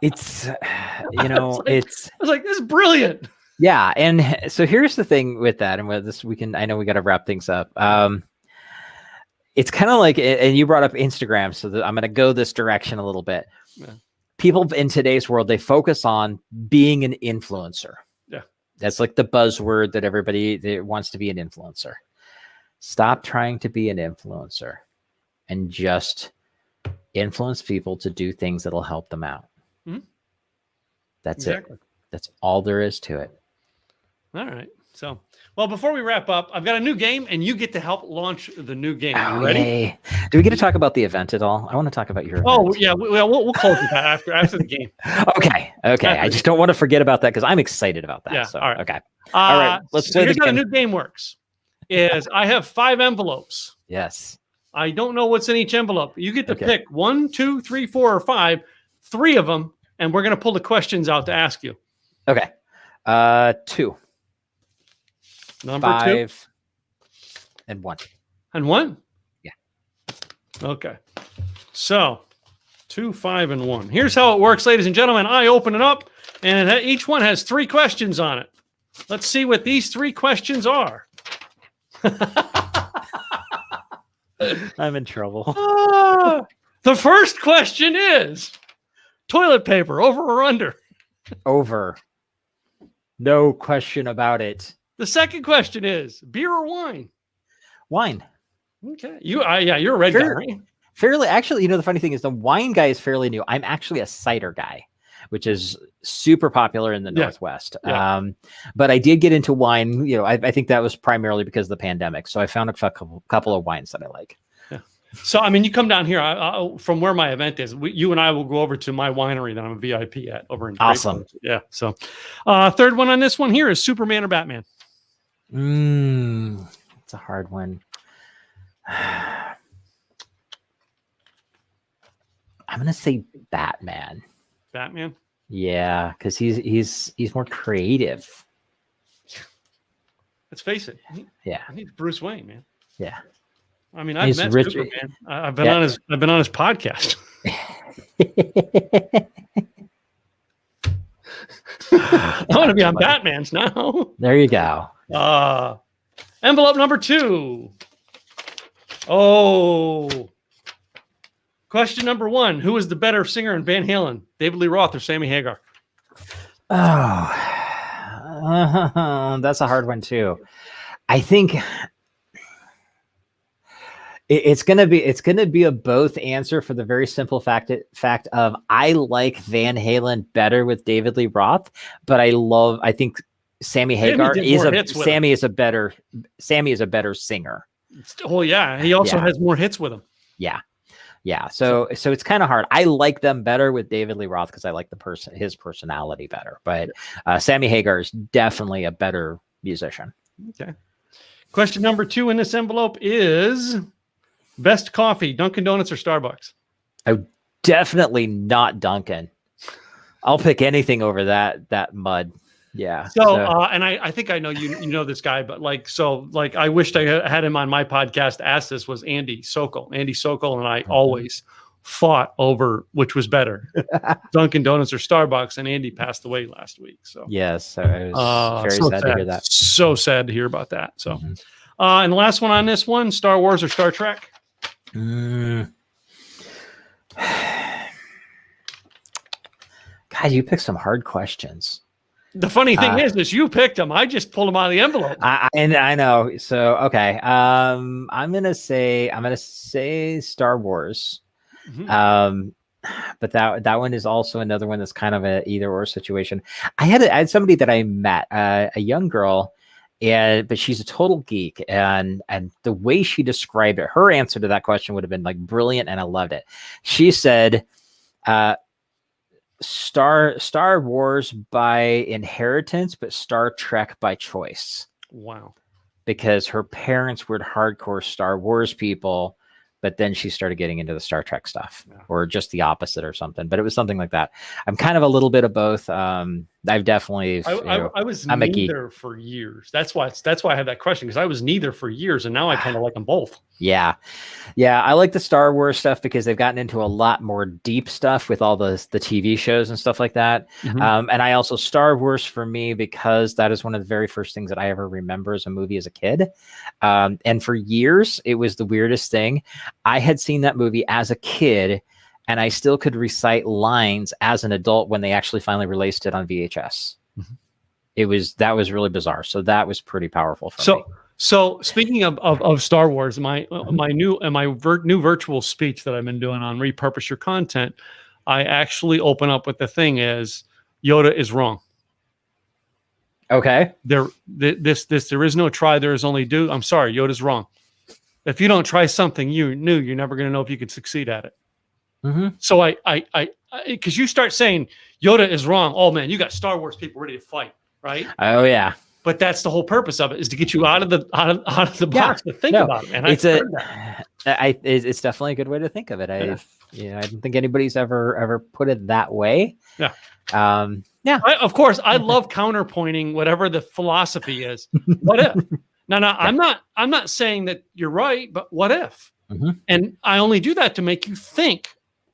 It's, I was like, this is brilliant. Yeah. And so here's the thing with that. And with this, I know we got to wrap things up. It's kind of like, and you brought up Instagram. So I'm going to go this direction a little bit. Yeah. People in today's world, they focus on being an influencer. Yeah. That's like the buzzword that everybody wants to be an influencer. Stop trying to be an influencer and just influence people to do things that'll help them out. That's it. That's all there is to it. All right. So, well, before we wrap up, I've got a new game, and you get to help launch the new game. You ready? Yay. Do we get to talk about the event at all? I want to talk about your event. Oh, yeah. We'll close with that after the game. Okay. I just don't want to forget about that because I'm excited about that. Yeah. So, all right. Okay. All right. Let's play here's the how game. the new game works. Is I have 5 envelopes. Yes. I don't know what's in each envelope. You get to pick 1, 2, 3, 4, or 5, 3 of them, and we're going to pull the questions out to ask you. Okay. 2. Number 5 2 and 1. And 1? Yeah. Okay. So 2, 5, and 1. Here's how it works, ladies and gentlemen. I open it up, and each one has 3 questions on it. Let's see what these 3 questions are. I'm in trouble. The first question is toilet paper, over or under? Over. No question about it. The second question is beer or wine? Wine. Okay. You're a red guy, right? Fairly, actually, the funny thing is the wine guy is fairly new. I'm actually a cider guy, which is super popular in the Northwest. Yeah. But I did get into wine. I think that was primarily because of the pandemic. So I found a couple of wines that I like. Yeah. So, you come down here from where my event is. You and I will go over to my winery that I'm a VIP at over in Awesome. Grapevine. Yeah. So, third one on this one here is Superman or Batman? It's a hard one. I'm gonna say Batman. Batman? Yeah, because he's more creative. Let's face it. He's Bruce Wayne, man. Yeah. I've met Superman. I've been on his podcast. I want to be on Batman's now. There you go. Envelope number 2. Oh. Question number 1. Who is the better singer in Van Halen? David Lee Roth or Sammy Hagar? Oh, that's a hard one too. I think it's gonna be a both answer for the very simple fact of I like Van Halen better with David Lee Roth, but I think Sammy Hagar is a better singer. Oh yeah, he also has more hits with him. Yeah. So it's kind of hard. I like them better with David Lee Roth because I like his personality better. But Sammy Hagar is definitely a better musician. Okay. Question number 2 in this envelope is best coffee, Dunkin' Donuts or Starbucks? Oh, definitely not Dunkin'. I'll pick anything over that mud. Yeah. So and I think I know you know this guy, but I wished I had him on my podcast. Asked this was Andy Sokol. Andy Sokol and I always fought over which was better, Dunkin' Donuts or Starbucks. And Andy passed away last week. So yes, I was very sad to hear that. So sad to hear about that. So, and the last one on this one: Star Wars or Star Trek? God, you picked some hard questions. The funny thing is you picked them. I just pulled them out of the envelope. I know. So okay, I'm gonna say Star Wars. But that one is also another one that's kind of a either or situation. I had somebody that I met, a young girl, but she's a total geek, and the way she described it, her answer to that question would have been like brilliant, and I loved it. She said, Star Wars by inheritance, but Star Trek by choice. Wow. Because her parents were hardcore Star Wars people, but then she started getting into the Star Trek stuff, or just the opposite or something. But it was something like that. I'm kind of a little bit of both. I've definitely, I was neither for years. That's why I had that question, because I was neither for years, and now I kind of like them both. Yeah. I like the Star Wars stuff because they've gotten into a lot more deep stuff with all the TV shows and stuff like that. And I also, Star Wars for me, because that is one of the very first things that I ever remember as a movie as a kid. And for years, it was the weirdest thing. I had seen that movie as a kid, and I still could recite lines as an adult when they actually finally released it on VHS. That was really bizarre. So that was pretty powerful for me. So speaking of Star Wars, my new virtual speech that I've been doing on Repurpose Your Content, I actually open up with the thing is Yoda is wrong. Okay. There is no try, there is only do. I'm sorry, Yoda's wrong. If you don't try something you're never going to know if you can succeed at it. So I because you start saying Yoda is wrong, oh man, you got Star Wars people ready to fight, right? Oh yeah. But that's the whole purpose of it, is to get you out of the box to think about it. And it's definitely a good way to think of it. I don't think anybody's ever put it that way. Yeah. Of course, I love counterpointing whatever the philosophy is. What if? No, I'm not saying that you're right, but what if? And I only do that to make you think.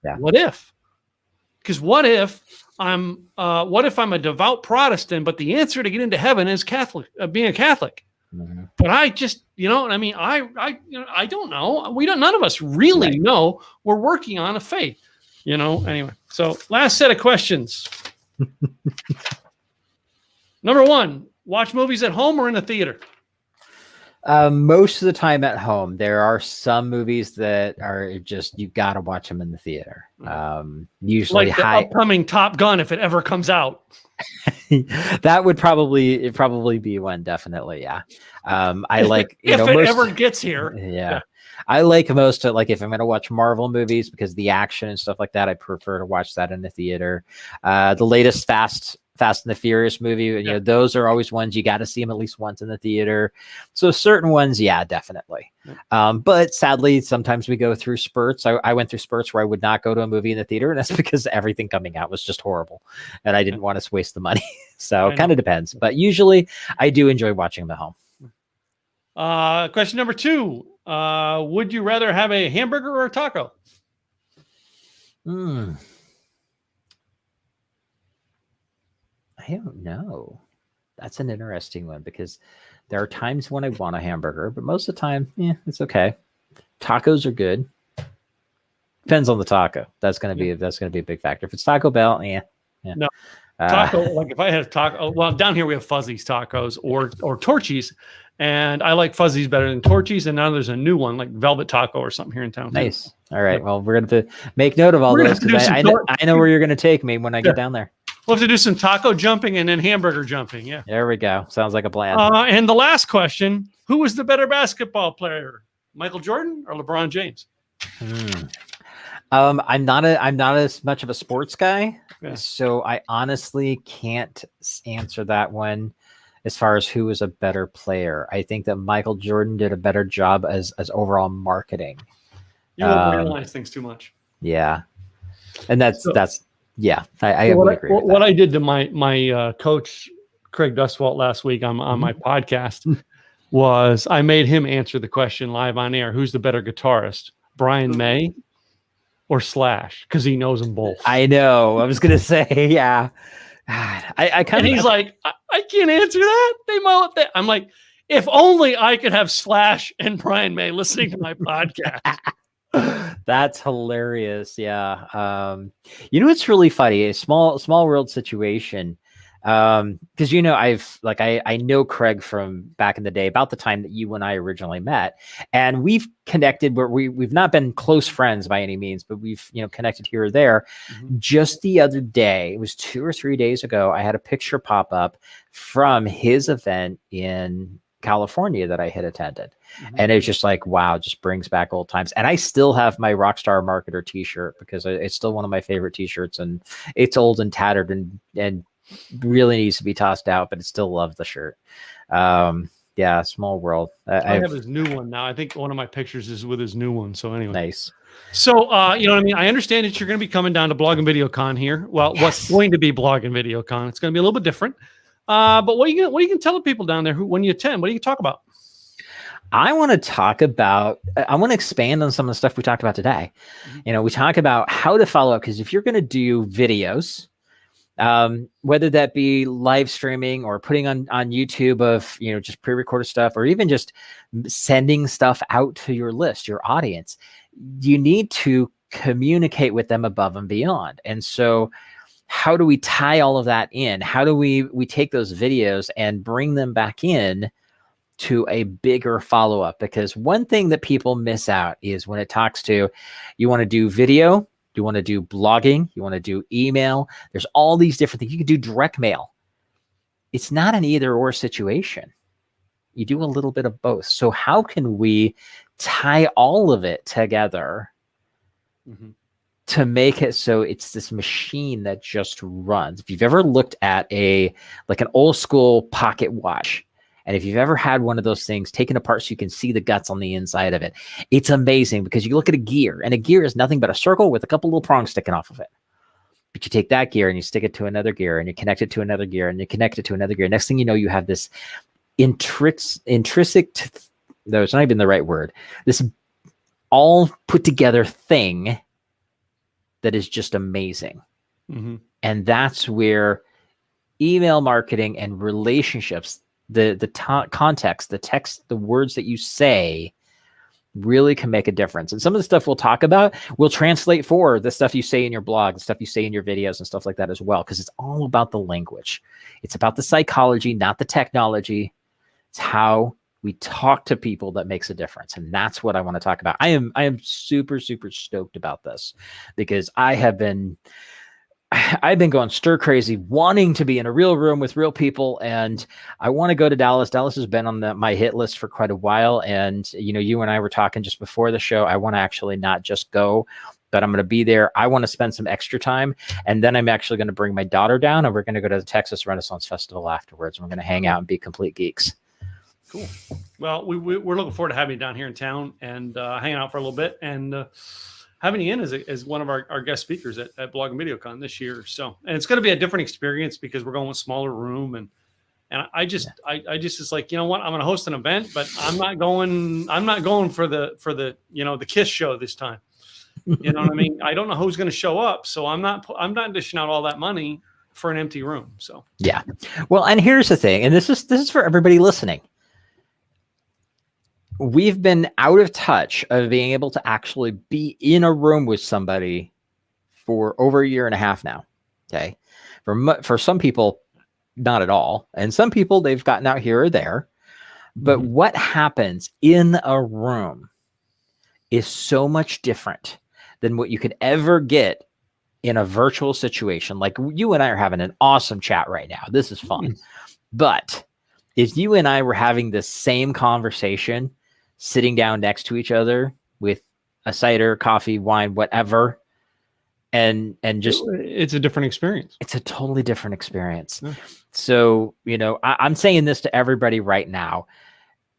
Yeah. What if? Because what if I'm a devout Protestant, but the answer to get into heaven is being a Catholic? But I just, I mean, I don't know. None of us really know. We're working on a faith, Anyway, so last set of questions. Number 1, watch movies at home or in the theater? Most of the time at home. There are some movies that are just, you got to watch them in the theater. Usually like the upcoming Top Gun, if it ever comes out. That would probably be one, definitely. Yeah. I like, if it ever gets here. Yeah. I like most of, like, if I'm going to watch Marvel movies, because the action and stuff like that, I prefer to watch that in the theater. The latest Fast and the Furious movie, those are always ones you got to see them at least once in the theater. So certain ones, yeah, definitely. But sadly, sometimes we go through spurts. I went through spurts where I would not go to a movie in the theater, and that's because everything coming out was just horrible, and I didn't want to waste the money. So it kind of depends, but usually I do enjoy watching them at home. Question number 2. Would you rather have a hamburger or a taco? I don't know. That's an interesting one, because there are times when I want a hamburger, but most of the time, it's okay. Tacos are good. Depends on the taco. That's gonna be a big factor. If it's Taco Bell, no. Taco, like if I had a taco, well, down here we have Fuzzy's tacos or Torchy's, and I like Fuzzy's better than Torchy's. And now there's a new one like Velvet Taco or something here in town. Nice. All right. Well, we're going to make note of all those, because I know where you're going to take me when I get down there. We'll have to do some taco jumping and then hamburger jumping. Yeah. There we go. Sounds like a plan. And the last question: who was the better basketball player, Michael Jordan or LeBron James? I'm not as much of a sports guy, so I honestly can't answer that one as far as who is a better player. I think that Michael Jordan did a better job as overall marketing. You don't realize things too much. Yeah, and that's I would agree with that. What I did to my coach Craig Dustwalt last week on my podcast was I made him answer the question live on air: who's the better guitarist, Brian May or Slash? Because he knows them both. I know. I was gonna say, yeah. I kind of. He's like, I can't answer that. I'm like, if only I could have Slash and Brian May listening to my podcast. That's hilarious. Yeah. It's really funny. A small world situation. Because I know Craig from back in the day, about the time that you and I originally met, and we've connected where we've not been close friends by any means, but we've connected here or there. Just the other day, it was 2 or 3 days ago, I had a picture pop up from his event in California that I had attended. And it was just like, wow, just brings back old times. And I still have my Rockstar Marketer t-shirt because it's still one of my favorite t-shirts, and it's old and tattered and really needs to be tossed out, but I still love the shirt. Yeah, small world. I have his new one now. I think one of my pictures is with his new one. So anyway. Nice. So, you know what I mean? I understand that you're going to be coming down to Blog and Video Con here. Well, what's going to be Blog and Video Con? It's going to be a little bit different. But what are you going to tell the people down there when you attend? What do you talk about? I want to expand on some of the stuff we talked about today. You know, we talk about how to follow up, because if you're going to do videos, whether that be live streaming or putting on YouTube of, you know, just pre-recorded stuff, or even just sending stuff out to your list, your audience, you need to communicate with them above and beyond. And so how do we tie all of that in? How do we take those videos and bring them back in to a bigger follow-up? Because one thing that people miss out is when it talks to, you want to do video, you want to do blogging, you want to do email. There's all these different things. You can do direct mail. It's not an either or situation. You do a little bit of both. So how can we tie all of it together to make it so it's this machine that just runs? If you've ever looked at an old school pocket watch, and if you've ever had one of those things taken apart so you can see the guts on the inside of it, it's amazing, because you look at a gear, and a gear is nothing but a circle with a couple little prongs sticking off of it. But you take that gear and you stick it to another gear, and you connect it to another gear, and you connect it to another gear. Next thing you know, you have this intrinsic, no, it's not even the right word, this all put together thing that is just amazing. And that's where email marketing and relationships, the context, the text, the words that you say really can make a difference. And some of the stuff we'll talk about will translate for the stuff you say in your blog, the stuff you say in your videos and stuff like that as well, because it's all about the language. It's about the psychology, not the technology. It's how we talk to people that makes a difference. And that's what I want to talk about. I am super, super stoked about this, because I've been going stir crazy, wanting to be in a real room with real people. And I want to go to Dallas. Dallas has been on my hit list for quite a while. And, you know, you and I were talking just before the show. I want to actually not just go, but I'm going to be there. I want to spend some extra time. And then I'm actually going to bring my daughter down, and we're going to go to the Texas Renaissance Festival afterwards. We're going to hang out and be complete geeks. Cool. Well, we're looking forward to having you down here in town and hanging out for a little bit, and having you in as one of our guest speakers at Blog and Video Con this year. So, and it's going to be a different experience because we're going with a smaller room, and I just is like, you know what, I'm going to host an event, but I'm not going for the you know, the Kiss show this time. You know what I mean? I don't know who's going to show up, so I'm not dishing out all that money for an empty room. So yeah. Well, and here's the thing, and this is for everybody listening. We've been out of touch of being able to actually be in a room with somebody for over a year and a half now. Okay. For some people, not at all. And some people, they've gotten out here or there. But what happens in a room is so much different than what you could ever get in a virtual situation. Like you and I are having an awesome chat right now. This is fun. But if you and I were having the same conversation, sitting down next to each other with a cider, coffee, wine, whatever, and just, it's a different experience. It's a totally different experience. Yeah. So, you know, I'm saying this to everybody right now.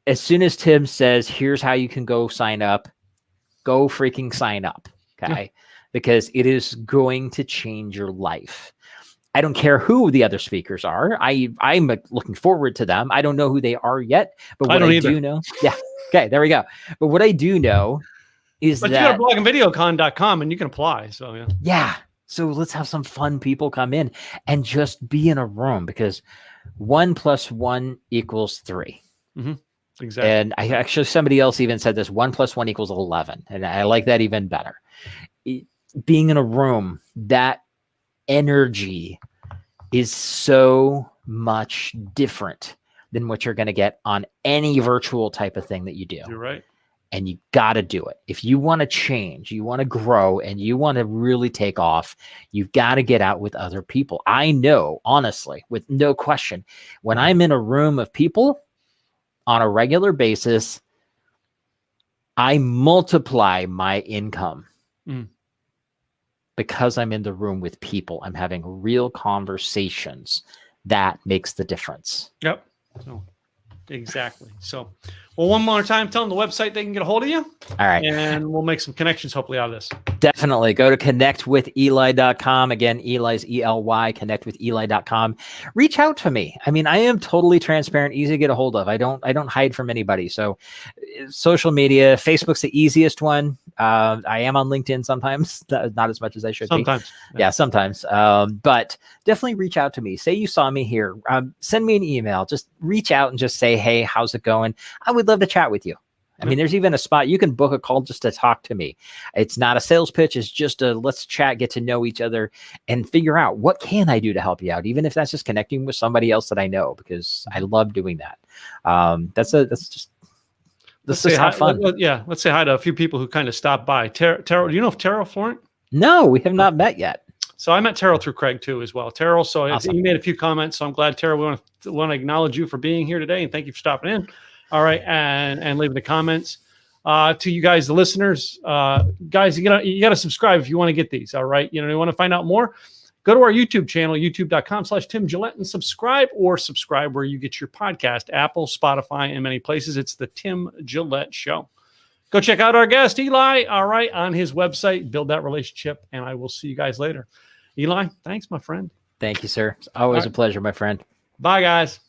As soon as Tim says, here's how you can go sign up, go freaking sign up. Okay. Yeah. Because it is going to change your life. I don't care who the other speakers are. I'm looking forward to them. I don't know who they are yet, but what I do know. Yeah. Okay, there we go. But what I do know is that, you go to blogandvideocon.com and you can apply. So yeah. Yeah. So let's have some fun people come in and just be in a room, because 1 + 1 = 3. Exactly. And somebody else even said this: 1 + 1 = 11. And I like that even better. Being in a room, that energy is so much different than what you're going to get on any virtual type of thing that you do. You're right. And you got to do it. If you want to change, you want to grow, and you want to really take off, you've got to get out with other people. I know, honestly, with no question, when I'm in a room of people, on a regular basis, I multiply my income because I'm in the room with people. I'm having real conversations. That makes the difference. Yep. So, exactly. So, well, one more time, tell them the website they can get a hold of you. All right. And we'll make some connections hopefully out of this. Definitely. Go to connectwitheli.com. Again, Eli's ELY, connectwitheli.com. Reach out to me. I mean, I am totally transparent, easy to get a hold of. I don't hide from anybody. So social media, Facebook's the easiest one. I am on LinkedIn sometimes, not as much as I should sometimes. be. Yeah, sometimes. But definitely reach out to me. Say you saw me here. Send me an email. Just reach out and just say, hey, how's it going? I would love to chat with you. I mean, there's even a spot you can book a call just to talk to me. It's not a sales pitch. It's just a let's chat, get to know each other, and figure out what can I do to help you out, even if that's just connecting with somebody else that I know, because I love doing that. That's just have fun. Let's say hi to a few people who kind of stopped by. Terrell, do you know if Terrell Florent? No, we have not met yet. So I met Terrell through Craig too as well. Terrell, so awesome. He made a few comments. So I'm glad, Terrell, we want to acknowledge you for being here today and thank you for stopping in. All right, and leaving the comments. To you guys, the listeners, guys, you gotta subscribe if you want to get these. All right, you want to find out more, go to our YouTube channel, youtube.com/Tim Gillette, and subscribe where you get your podcast, Apple, Spotify, and many places. It's the Tim Gillette Show. Go check out our guest Eli. All right, on his website, build that relationship, and I will see you guys later. Eli, thanks, my friend. Thank you, sir. It's always a pleasure, my friend. Bye, guys.